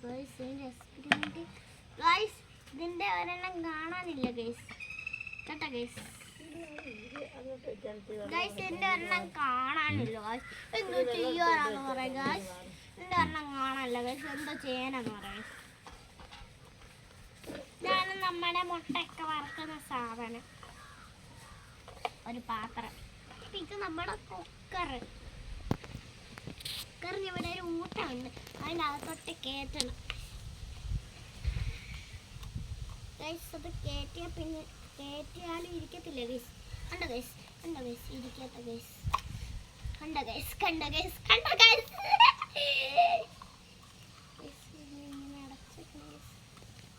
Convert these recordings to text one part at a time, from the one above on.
Guys ഇതിൻ്റെ experiment. Guys ഇതിൻ്റെ ഒരെണ്ണം കാണാനില്ല ഗൈസ്, കേട്ടോ ഗൈസ്. ഗൈസ് ഇതിൻ്റെ ഒരെണ്ണം കാണാനില്ല ഗൈസ്, എന്തോ ചെയ്യാനാന്ന് പറയാം ഗൈസ്. ഇതിൻ്റെ ഒരെണ്ണം കാണാനില്ല ഗൈസ്, എന്തോ ചെയ്യാനാന്ന് പറയാം. ഇതാണ് നമ്മുടെ മുട്ടയൊക്കെ വറക്കുന്ന സാധനം, ഒരു പാത്രം. ഇത് നമ്മുടെ കുക്കറിന് ഇവിടെ ഒരു ഊട്ടമുണ്ട്, അതിൻ്റെ അകത്തോട്ട് കയറ്റണം ഗൈസ്. അത് കയറ്റിയാൽ പിന്നെ കയറ്റിയാലും ഇരിക്കത്തില്ല ഗൈസ്. കണ്ടോ ഗൈസ്, കണ്ടോ ഗൈസ്, ഇരിക്കാത്ത ഗൈസ്. കണ്ടോ ഗൈസ്, കണ്ടോ ഗൈസ്, കണ്ടോ ഗൈസ്.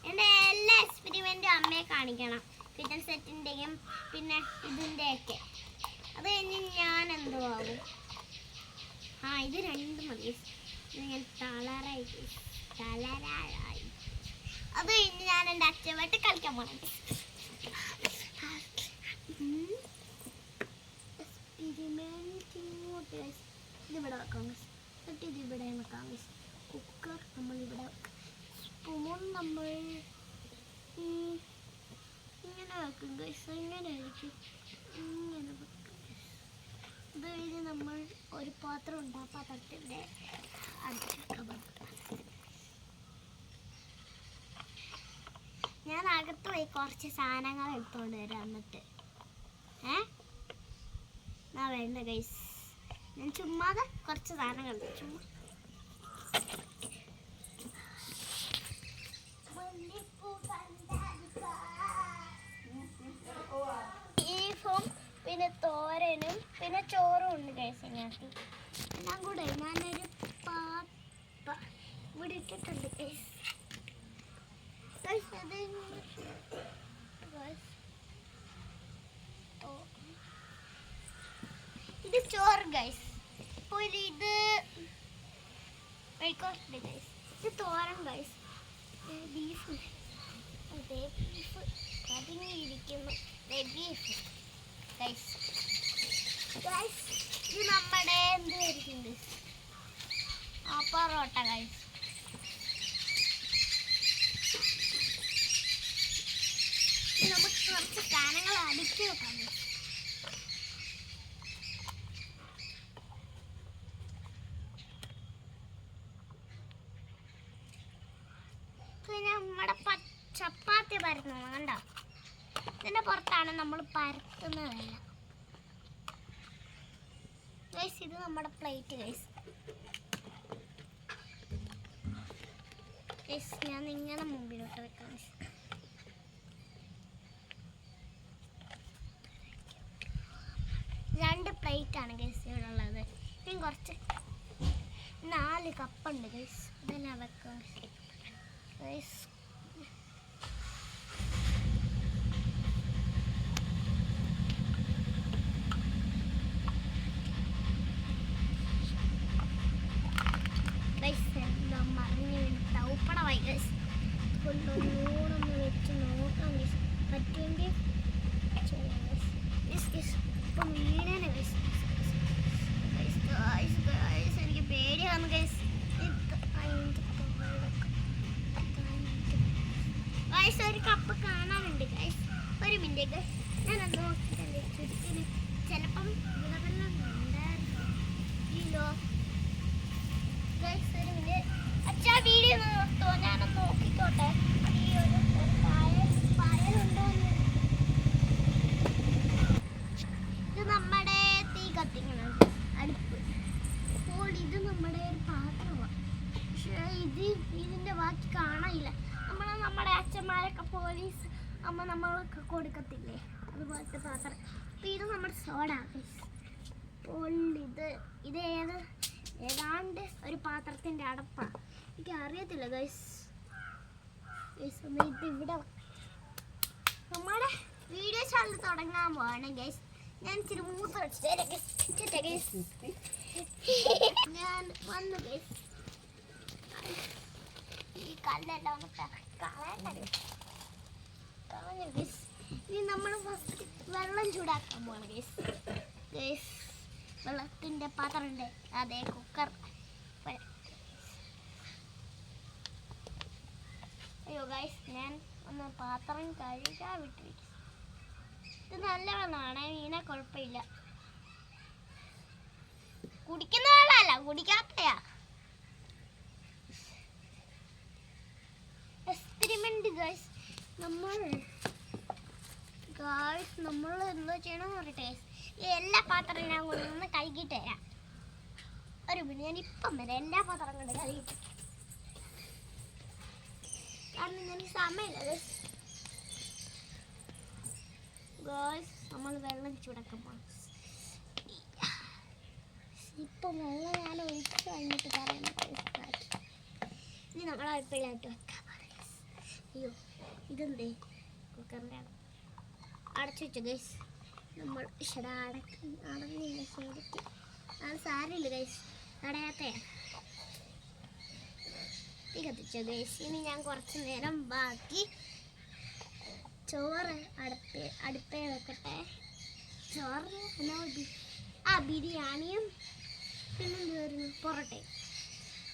എൻ്റെ എല്ലാ എക്സ്പെരിമെൻറ്റും അമ്മയെ കാണിക്കണം, കിച്ചൺ സെറ്റിൻ്റെയും പിന്നെ ഇതിൻ്റെയൊക്കെ. അത് കഴിഞ്ഞ് ഞാൻ എന്തോ ആവും. ഇത് രണ്ടും മതി. ഞാൻ തളരായി. അത് കഴിഞ്ഞ് ഞാൻ എൻ്റെ അച്ഛനുമായിട്ട് കളിക്കാൻ പോകണം. ഇതിവിടെ വെക്കാം, എന്നിട്ട് ഇതിവിടെ വെക്കാം. കുക്കർ നമ്മളിവിടെ, സ്പൂൺ നമ്മൾ ഇങ്ങനെ വെക്കും ഗൈസ്. ഇങ്ങനെ ആയിരിക്കും, ഇങ്ങനെ വെക്കും. ഇത് കഴിഞ്ഞ് നമ്മൾ ഒരു പാത്രം ഉണ്ട്, ആ പാത്രത്തിൻ്റെ അടിച്ചെടുക്കാൻ. ഞാൻ അകത്ത് പോയി കുറച്ച് സാധനങ്ങൾ എടുത്തുകൊണ്ട് വരാം. എന്നിട്ട് ഞാൻ വേണ്ട ഗൈസ്, ഞാൻ ചുമ്മാതെ കുറച്ച് സാധനങ്ങൾ ചുമ്മാ ബീഫും പിന്നെ തോരനും പിന്നെ ചോറും ഉണ്ട് ഗൈസ്. ഇതിനകത്ത് എല്ലാം കൂടെ ഞാനൊരു ഇവിടെ ഇട്ടിട്ടുണ്ട് ഗൈസ്. ഇത് ചോറ് ഗൈസ്. ഇപ്പോൾ ഇത് വെളിക്കോട്ടുണ്ട് ഗൈസ്. ഇത് തോരൻ ഗൈസ്. ബീഫ്, അതേ ബീഫ് കതിങ്ങിയിരിക്കുന്നു. Beef guys. ഗൈസ് ഇത് നമ്മുടെ എന്തായിരിക്കും ഗൈസ്, പൊറോട്ട ഗൈസ്. നമുക്ക് കുറച്ച് സാധനങ്ങൾ അടിച്ചു വെക്കാം. പിന്നെ നമ്മുടെ ചപ്പാത്തി പരത്തുന്നത് കണ്ടോ, ഇതിൻ്റെ പുറത്താണ് നമ്മൾ പരത്തുന്നതല്ല ഗൈസ്. ഇത് നമ്മുടെ പ്ലേറ്റ് ഗൈസ്. ഞാൻ ഇങ്ങനെ മുമ്പിലോട്ട് വെക്കാം. രണ്ട് പ്ലേറ്റ് ആണ് ഗൈസ് ഇവിടെ ഉള്ളത്. പിന്നെ കുറച്ച് 4 കപ്പുണ്ട് ഗൈസ്. ഇതെല്ലാം വെക്കാം ഗൈസ്. ഉപ്പണമായി ഗൈസ്. കൊണ്ടൊന്നൂടൊന്ന് വെച്ച് നോക്കാം ഗൈസ്, പറ്റുമെങ്കിൽ ഇപ്പം വീണേനെ ഗൈസ്. എനിക്ക് പേടിയാണ് ഗൈസ്. ഗൈസ് ഒരു കപ്പ് കാണാനുണ്ട് ഗൈസ്. ഒരു മിനിറ്റ് ഗൈസ്, ഞാനൊന്ന് നോക്കിയിട്ടുണ്ട്. ചുരുക്കിന് ചിലപ്പം ഇവിടെ വെള്ളം ഉണ്ടായിരുന്നോ ഗൈസ്. ഒരു മിനിറ്റ് അച്ഛാ, വീഡിയോ നിർത്തുമോ? ഞാനൊന്ന് നോക്കിക്കോട്ടെ. ഈ ഒരു പായലുണ്ടോ. ഇത് നമ്മുടെ തീ കത്തിക്കണം അടുപ്പ്. അപ്പോൾ ഇത് നമ്മുടെ ഒരു പാത്രമാണ്, പക്ഷേ ഇതിൻ്റെ ബാക്കി കാണാനില്ല. നമ്മുടെ അച്ഛന്മാരൊക്കെ പോലീസ് അമ്മ നമ്മളൊക്കെ കൊടുക്കത്തില്ലേ, അതുപോലത്തെ പാത്രം. അപ്പോൾ ഇത് നമ്മുടെ സോഡ ഗൈസ്. അപ്പോൾ ഇത് ഏതാണ്ട് ഒരു പാത്രത്തിൻ്റെ അടപ്പാണ്, എനിക്ക് അറിയത്തില്ല ഗൈസ്. ഇത് ഇവിടെ നമ്മുടെ വീഡിയോ ചാനൽ തുടങ്ങാൻ പോവാണ് ഗൈസ്. ഞാൻ ഇച്ചിരി മൂത്ത് വെച്ചിട്ട് ഗൈസ് ഞാൻ വന്നു ഗൈസ്. ഈ കല്ലെല്ലാം ഒന്ന് കളഞ്ഞു ഗൈസ്. ഇനി നമ്മൾ ഫസ്റ്റ് വെള്ളം ചൂടാക്കാൻ പോവാണ് ഗൈസ്. വെള്ളത്തിൻ്റെ പാത്രമുണ്ട്, അതേ കുക്കർ. അയ്യോ ഗൈസ്, ഞാൻ ഒന്ന് പാത്രം കഴുകാൻ വിട്ടിരിക്കും. ഇത് നല്ല വെള്ളമാണ്, വീണ കുഴപ്പമില്ല. കുടിക്കുന്ന വെള്ളമല്ല, കുടിക്കാത്തയാ. Experiment guys. നമ്മൾ എന്താ ചെയ്യണമെന്ന് പറയട്ടെ, ഈ എല്ലാ പാത്രവും ഞാൻ കൊണ്ടുവന്ന് കഴുകിയിട്ട് തരാം. ഒരു മിനിറ്റ്, ഞാൻ ഇപ്പം വരാം. എല്ലാ പാത്രം കൊണ്ട് കഴുകിയിട്ട്, കാരണം എനിക്ക് സമയമില്ല ഗൈസ്. നമ്മൾ വെള്ളം ചൂടാക്കാൻ പോകണം. ഇപ്പം വെള്ളം ഞാൻ ഒഴിച്ച് കഴിഞ്ഞിട്ട് പറയുന്നത്. ഇനി നമ്മൾ അടുപ്പിലായിട്ട് വെക്കാൻ പാടില്ല. അയ്യോ, ഇതെന്തേ കുക്കറിൻ്റെ അടച്ചു വെച്ചു ഗൈസ്. നമ്മൾ അടഞ്ഞില്ല ശരിക്കും. അത് സാരമില്ല ഗൈസ്, അടയാത്തയാ. തീ കത്തിച്ചു ഗൈസ്. ഇനി ഞാൻ കുറച്ച് നേരം ബാക്കി ചോറ് അടുപ്പേ വെക്കട്ടെ. ചോറ് എന്നാ ബിരിയാണിയും പിന്നെന്തായിരുന്നു പൊറോട്ടയും.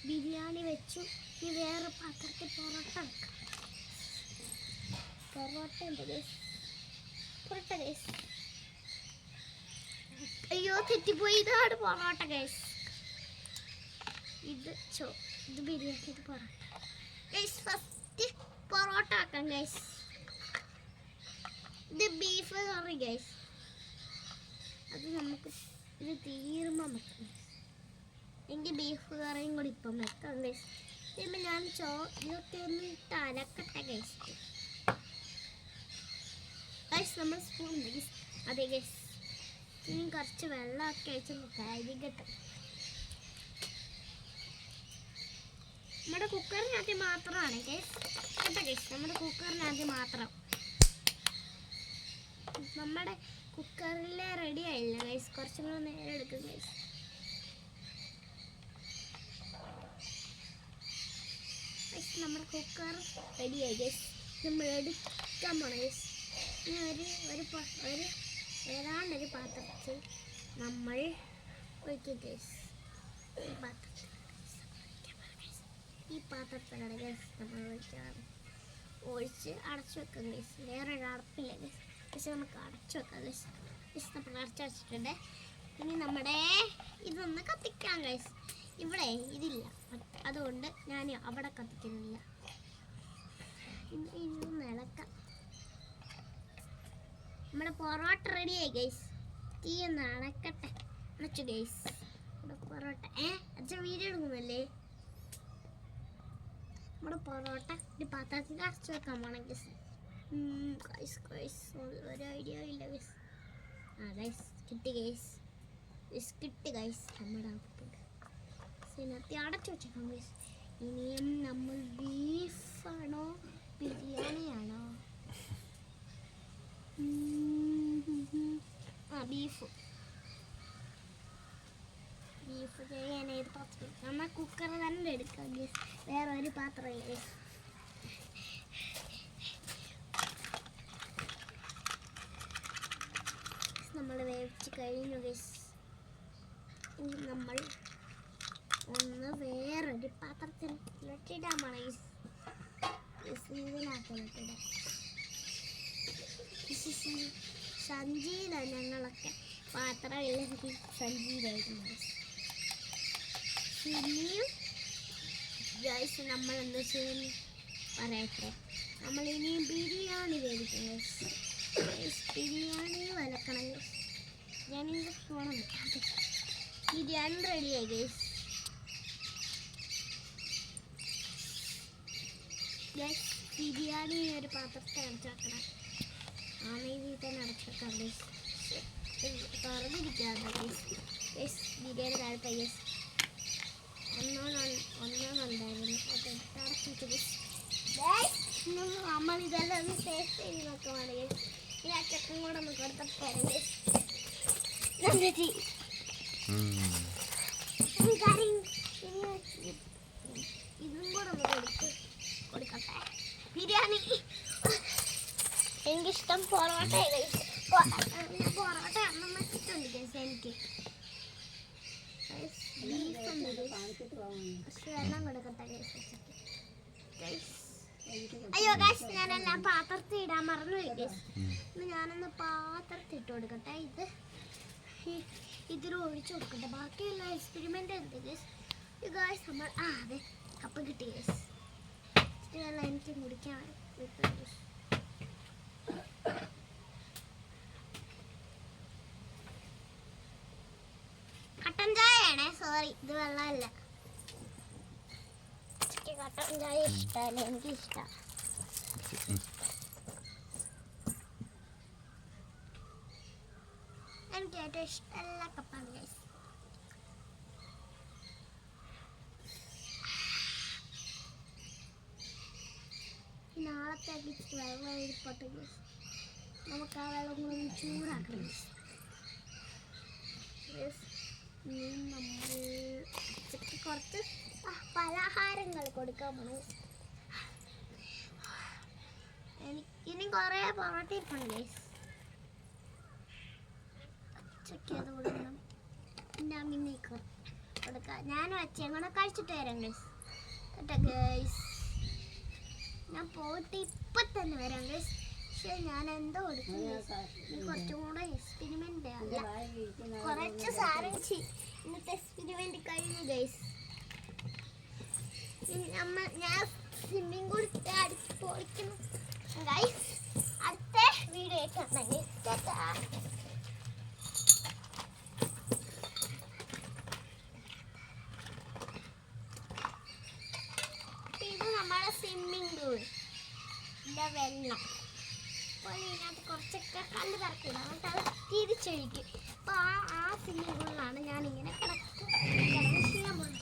ബിരിയാണി വെച്ചു. ഈ വേറെ പാത്രത്തിൽ പൊറോട്ട വെക്കാം. പൊറോട്ട ഉണ്ട് ഗൈസ്, പൊറോട്ട ഗൈസ്. അയ്യോ തെറ്റിപ്പോയി, ഇതാണ് പൊറോട്ട ഗൈസ്. ഇത് ബിരിയാണി, ഇത് പൊറോട്ട ഗൈസ്. ഫസ്റ്റ് പൊറോട്ട ആക്കാം ഗൈസ്. ഇത് ബീഫ് കറി ഗൈസ്. അത് നമുക്ക് ഇത് തീരുമ്പം വെക്കാം. എനിക്ക് ബീഫ് കറിയും കൂടി ഇപ്പം വെക്കാം ഗൈസ്. ഇപ്പം ഞാൻ ഇതൊക്കെ ഒന്ന് ഇട്ട് അലക്കട്ടെ ഗൈസ്. ഗൈസ് നമ്മൾ സ്പൂൺ ഗൈസ്. അതെ ഗൈസ്, ഇനി കുറച്ച് വെള്ളമൊക്കെ ഒഴിച്ച് കഴുകട്ടെ. നമ്മുടെ കുക്കറിനകത്ത് മാത്രമാണ് ഗൈസ് കേട്ടോ ഗൈസ്. നമ്മുടെ കുക്കറിനകത്ത് മാത്രം. നമ്മുടെ കുക്കറിലെ റെഡി ആയില്ല ഗൈസ്, കുറച്ചും കൂടെ നേരം എടുക്കും ഗൈസ്. നമ്മുടെ കുക്കർ റെഡിയായി ഗൈസ്. നമ്മൾ എടുക്കാൻ പോണം ഗൈസ്. ഇനി ഏതാണ്ടൊരു പാത്രത്തിൽ നമ്മൾ ഒഴിക്കും ഗൈസ്. ഈ പാത്രത്തിലാണ് ഗൈസ് നമ്മൾ ഒഴിച്ച് അടച്ചു വെക്കാം ഗൈസ്. വേറൊരു അടപ്പില്ല ഗൈസ്. പക്ഷെ നമുക്ക് അടച്ചു വെക്കാം ഗൈസ്. നമ്മൾ അടച്ചു വെച്ചിട്ടുണ്ട്. ഇനി നമ്മുടെ ഇതൊന്ന് കത്തിക്കാം ഗൈസ്. ഇവിടെ ഇതില്ല, അതുകൊണ്ട് ഞാൻ അവിടെ കത്തിക്കുന്നില്ല. ഇതൊന്ന് ഇളക്കാം. നമ്മുടെ പൊറോട്ട റെഡിയായി ഗൈസ്. തീ ഒന്ന് അണക്കട്ടെ. അണച്ചു ഗൈസ് നമ്മുടെ പൊറോട്ട. അച്ഛൻ വീഡിയോ എടുക്കുന്നല്ലേ? നമ്മുടെ പൊറോട്ട ഒരു പാത്രത്തിൽ അടച്ചു വെക്കാൻ പോണം ഗൈസ്. ഒരു ഐഡിയ ഇല്ല ഗൈസ്. ഗൈസ് കിട്ടി ഗൈസ്. കിട്ടി ഗൈസ്. നമ്മുടെ ഇതിനകത്ത് അടച്ചു വെച്ചേക്കാം ഗൈസ്. ഇനിയും നമ്മൾ ബീഫാണോ ബിരിയാണിയാണോ? ബീഫ് ചെയ്യാൻ ഏത് പാത്രം? നമ്മൾ കുക്കർ തന്നെ എടുക്കാം ഗൈസ്. വേറെ ഒരു പാത്രം ഗൈസ്. നമ്മൾ വേവിച്ച് കഴിഞ്ഞു ഗൈസ്. ഇനി നമ്മൾ ഒന്ന് വേറൊരു പാത്രത്തിലിട്ടിടാൻ പോണ ഗൈസ്. ഇതിനകത്തിടാം. സഞ്ചിയിലാണ് ഞങ്ങളൊക്കെ പാത്രം ഇല്ലെങ്കിൽ സഞ്ചിയിലായിരുന്നു. ഇനിയും ഗൈസ് നമ്മൾ എന്താ ചെയ്യുന്നു പറയട്ടെ. നമ്മൾ ഇനിയും ബിരിയാണി വേവിക്കും ഗൈസ്. ബിരിയാണി വലക്കണം ഗൈസ്. ഞാനിത് ഫോണം ബിരിയാണി റെഡിയായി ഗൈസ്. ഗൈസ് ബിരിയാണി ഒരു പാത്രത്തിൽ അടച്ചു വെക്കണം. ആ രീതിയിൽ തന്നെ അടച്ചു വെക്കാം ഗൈസ്. തുറന്നിരിക്കാതെ ഗൈസ്. ഗൈസ് ബിരിയാണി താഴത്തെ ഗൈസ്. ഒന്നാമതുണ്ടായിരുന്നു അത് അടച്ചു വെച്ചു ഗൈസ്. നമ്മൾ ഇതെല്ലാം ഒന്ന് ടേസ്റ്റ് ചെയ്ത് നോക്കുവാണ് ഗൈസ്. ഈ അച്ചക്കും കൂടെ ഒന്ന് കൊടുത്തപ്പോഴാണ് ഗൈസ്. ഇതും കൂടെ ഒന്ന് കൊടുക്കട്ടെ. ബിരിയാണി എനിക്കിഷ്ടം പൊറോട്ട ഗൈസ്. പൊറോട്ട അമ്മമ്മക്കിട്ടുണ്ട് ഗൈസ്. എനിക്ക് ബീഫ് ഉണ്ട് ഗൈസ്. പക്ഷെ വെള്ളം കൊടുക്കട്ടെ ഗൈസ്. ഗൈസ് അയ്യോ ഗൈസ്, ഞാനെല്ലാം പാത്രത്തിൽ ഇടാൻ മറന്നുപോയി ഗൈസ്. ഞാനൊന്ന് പാത്രത്തിൽ ഇട്ട് കൊടുക്കട്ടെ. ഇതിൽ ഒഴിച്ചു കൊടുക്കട്ടെ. ബാക്കിയുള്ള എക്സ്പെരിമെന്റ് എന്ത് ഗൈസ്? ഗൈസ് നമ്മൾ അതെ കപ്പ് കിട്ടി ഗൈസ്. വെള്ളം എനിക്ക് കുടിക്കാൻ കട്ടൻ ചായയാണേ, സോറി, ഇത് വെള്ളമല്ല. കട്ടൻ ചായ ഇഷ്ടമല്ല, എനിക്ക് ഇഷ്ടം. എനിക്ക് ഏറ്റവും ഇഷ്ടമല്ല കപ്പാണ് ഗൈസ്. നാളത്തേക്ക് വെള്ളം എടുപ്പോട്ടെ ഗൈസ്. നമുക്ക് ആ വെള്ളം കൂടെ ചൂടാക്കണം ഗൈസ്. നമ്മൾ കുറച്ച് പലഹാരങ്ങൾ കൊടുക്കാൻ പോകണം. ഇനി കുറേ പൊറോട്ടയിട്ടുണ്ട് ഗൈസ്. ഉച്ചയ്ക്കത് കൊടുക്കണം. പിന്നെ അമ്മിനെ കൊടുക്കാം. ഞാൻ വെച്ചേ കൂടെ കഴിച്ചിട്ട് വരാം ഗൈസ്. കേട്ടോ ഗൈസ്, ഞാൻ പോയിട്ട് ഇപ്പം തന്നെ വരാം ഗൈസ്. പക്ഷെ ഞാൻ എന്തോ കൊടുക്കും. കുറച്ചും കൂടെ എക്സ്പെരിമെന്റ് അല്ല, കുറച്ച് സാധനം ഇന്നത്തെ എക്സ്പെരിമെന്റ് കഴിഞ്ഞു ഗൈസ്. ഞാൻ സ്വിമ്മിങ് കൂടി അടിച്ച് പൊളിക്കണം ഗൈസ്. അടുത്ത വീഡിയോ കാണാം ഗൈസ്. ഇത് നമ്മുടെ സ്വിമ്മിങ് പൂൾ വെള്ളം. അപ്പോൾ ഇതിനകത്ത് കുറച്ചൊക്കെ കല്ല് കറക്കില്ല, എന്നിട്ട് അത് തിരിച്ചൊഴിക്കും. അപ്പോൾ ആ സ്വിമ്മിങ് പൂളിലാണ് ഞാനിങ്ങനെ കിടന്ന് ചെയ്യാൻ പോകുന്നത്.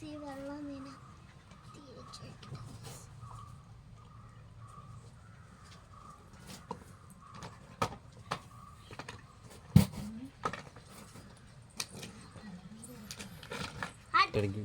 ഈ വെള്ളം ഇങ്ങനെ തിരിച്ചൊഴിക്കണം. തുടങ്ങി